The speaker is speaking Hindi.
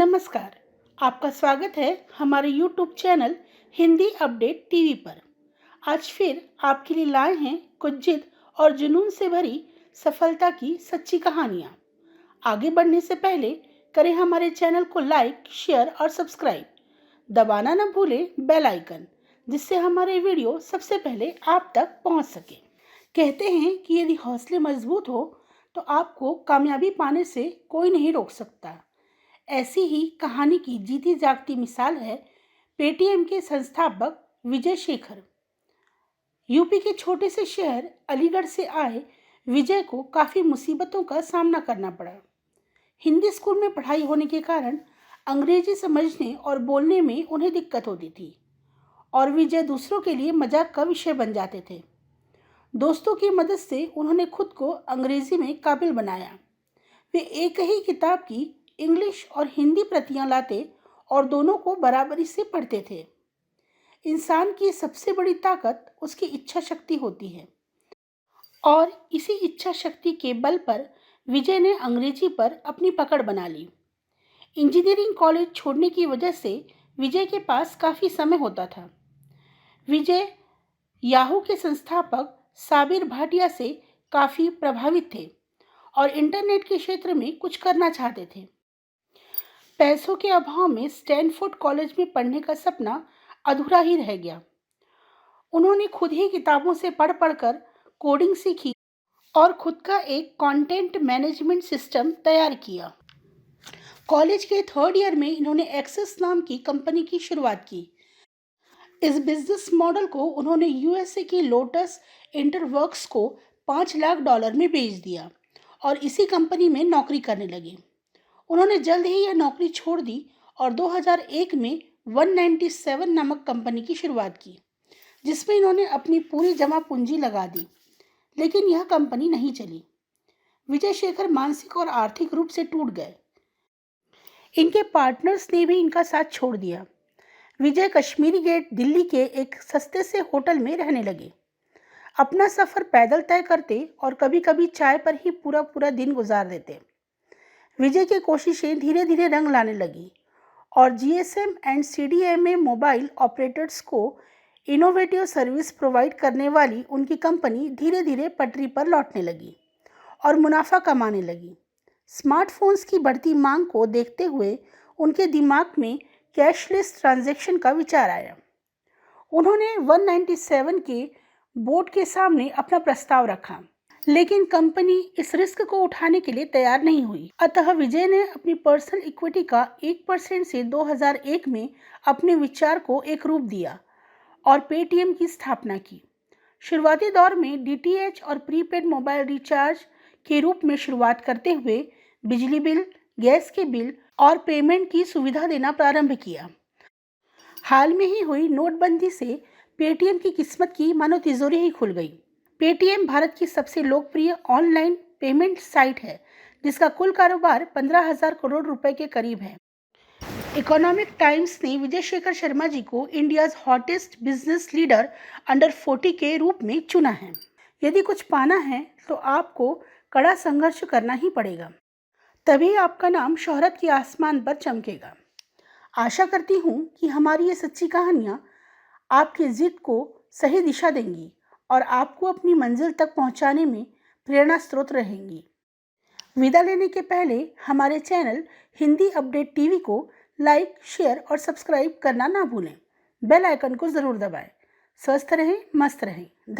नमस्कार, आपका स्वागत है हमारे YouTube channel Hindi update TV पर। आज फिर आपके लिए लाए हैं कुछ जिद और जुनून से भरी सफलता की सच्ची कहानियाँ। आगे बढ़ने से पहले करें हमारे चैनल को लाइक, शेयर और सब्सक्राइब। दबाना न भूलें बेल आइकन, जिससे हमारे वीडियो सबसे पहले आप तक पहुँच सके। कहते हैं कि यदि हौसले मजबूत हो तो आपको कामयाबी पाने से कोई नहीं रोक सकता। ऐसी ही कहानी की जीती जागती मिसाल है पेटीएम के संस्थापक विजय शेखर। यूपी के छोटे से शहर अलीगढ़ से आए विजय को काफ़ी मुसीबतों का सामना करना पड़ा। हिंदी स्कूल में पढ़ाई होने के कारण अंग्रेजी समझने और बोलने में उन्हें दिक्कत होती थी और विजय दूसरों के लिए मजाक का विषय बन जाते थे। दोस्तों की मदद से उन्होंने खुद को अंग्रेजी में काबिल बनाया। वे एक ही किताब की इंग्लिश और हिंदी प्रतियां लाते और दोनों को बराबरी से पढ़ते थे। इंसान की सबसे बड़ी ताकत उसकी इच्छा शक्ति होती है और इसी इच्छा शक्ति के बल पर विजय ने अंग्रेजी पर अपनी पकड़ बना ली। इंजीनियरिंग कॉलेज छोड़ने की वजह से विजय के पास काफ़ी समय होता था। विजय याहू के संस्थापक साबिर भाटिया से काफ़ी प्रभावित थे और इंटरनेट के क्षेत्र में कुछ करना चाहते थे। पैसों के अभाव में स्टैनफोर्ड कॉलेज में पढ़ने का सपना अधूरा ही रह गया। उन्होंने खुद ही किताबों से पढ़ कर कोडिंग सीखी और खुद का एक कंटेंट मैनेजमेंट सिस्टम तैयार किया। कॉलेज के थर्ड ईयर में इन्होंने एक्सेस नाम की कंपनी की शुरुआत की। इस बिजनेस मॉडल को उन्होंने यूएसए की लोटस इंटरवर्क्स को $5 लाख में बेच दिया और इसी कंपनी में नौकरी करने लगे। उन्होंने जल्द ही यह नौकरी छोड़ दी और 2001 में 197 नामक कंपनी की शुरुआत की, जिसमें इन्होंने अपनी पूरी जमा पूंजी लगा दी, लेकिन यह कंपनी नहीं चली। विजय शेखर मानसिक और आर्थिक रूप से टूट गए। इनके पार्टनर्स ने भी इनका साथ छोड़ दिया। विजय कश्मीरी गेट दिल्ली के एक सस्ते से होटल में रहने लगे। अपना सफ़र पैदल तय करते और कभी कभी चाय पर ही पूरा पूरा दिन गुजार देते। विजय की कोशिशें धीरे धीरे रंग लाने लगी और GSM and CDMA mobile operators को इनोवेटिव सर्विस प्रोवाइड करने वाली उनकी कंपनी धीरे धीरे पटरी पर लौटने लगी और मुनाफा कमाने लगी। स्मार्टफोन्स की बढ़ती मांग को देखते हुए उनके दिमाग में कैशलेस ट्रांजैक्शन का विचार आया। उन्होंने 197 के बोर्ड के सामने अपना प्रस्ताव रखा, लेकिन कंपनी इस रिस्क को उठाने के लिए तैयार नहीं हुई। अतः विजय ने अपनी पर्सनल इक्विटी का 1% से 2001 में अपने विचार को एक रूप दिया और पेटीएम की स्थापना की। शुरुआती दौर में डीटीएच और प्रीपेड मोबाइल रिचार्ज के रूप में शुरुआत करते हुए बिजली बिल, गैस के बिल और पेमेंट की सुविधा देना प्रारंभ किया। हाल में ही हुई नोटबंदी से पेटीएम की किस्मत की मानो तिजोरी ही खुल गई। पेटीएम भारत की सबसे लोकप्रिय ऑनलाइन पेमेंट साइट है, जिसका कुल कारोबार 15,000 करोड़ रुपए के करीब है। इकोनॉमिक टाइम्स ने विजय शेखर शर्मा जी को India's hottest business leader under 40 के रूप में चुना है। यदि कुछ पाना है तो आपको कड़ा संघर्ष करना ही पड़ेगा, तभी आपका नाम शोहरत के आसमान पर चमकेगा। आशा करती हूँ कि हमारी ये सच्ची कहानियाँ आपकी जिद को सही दिशा देंगी और आपको अपनी मंजिल तक पहुंचाने में प्रेरणा स्रोत रहेंगी। विदा लेने के पहले हमारे चैनल हिंदी अपडेट टीवी को लाइक, शेयर और सब्सक्राइब करना ना भूलें। बेल आइकन को ज़रूर दबाएं। स्वस्थ रहें, मस्त रहें।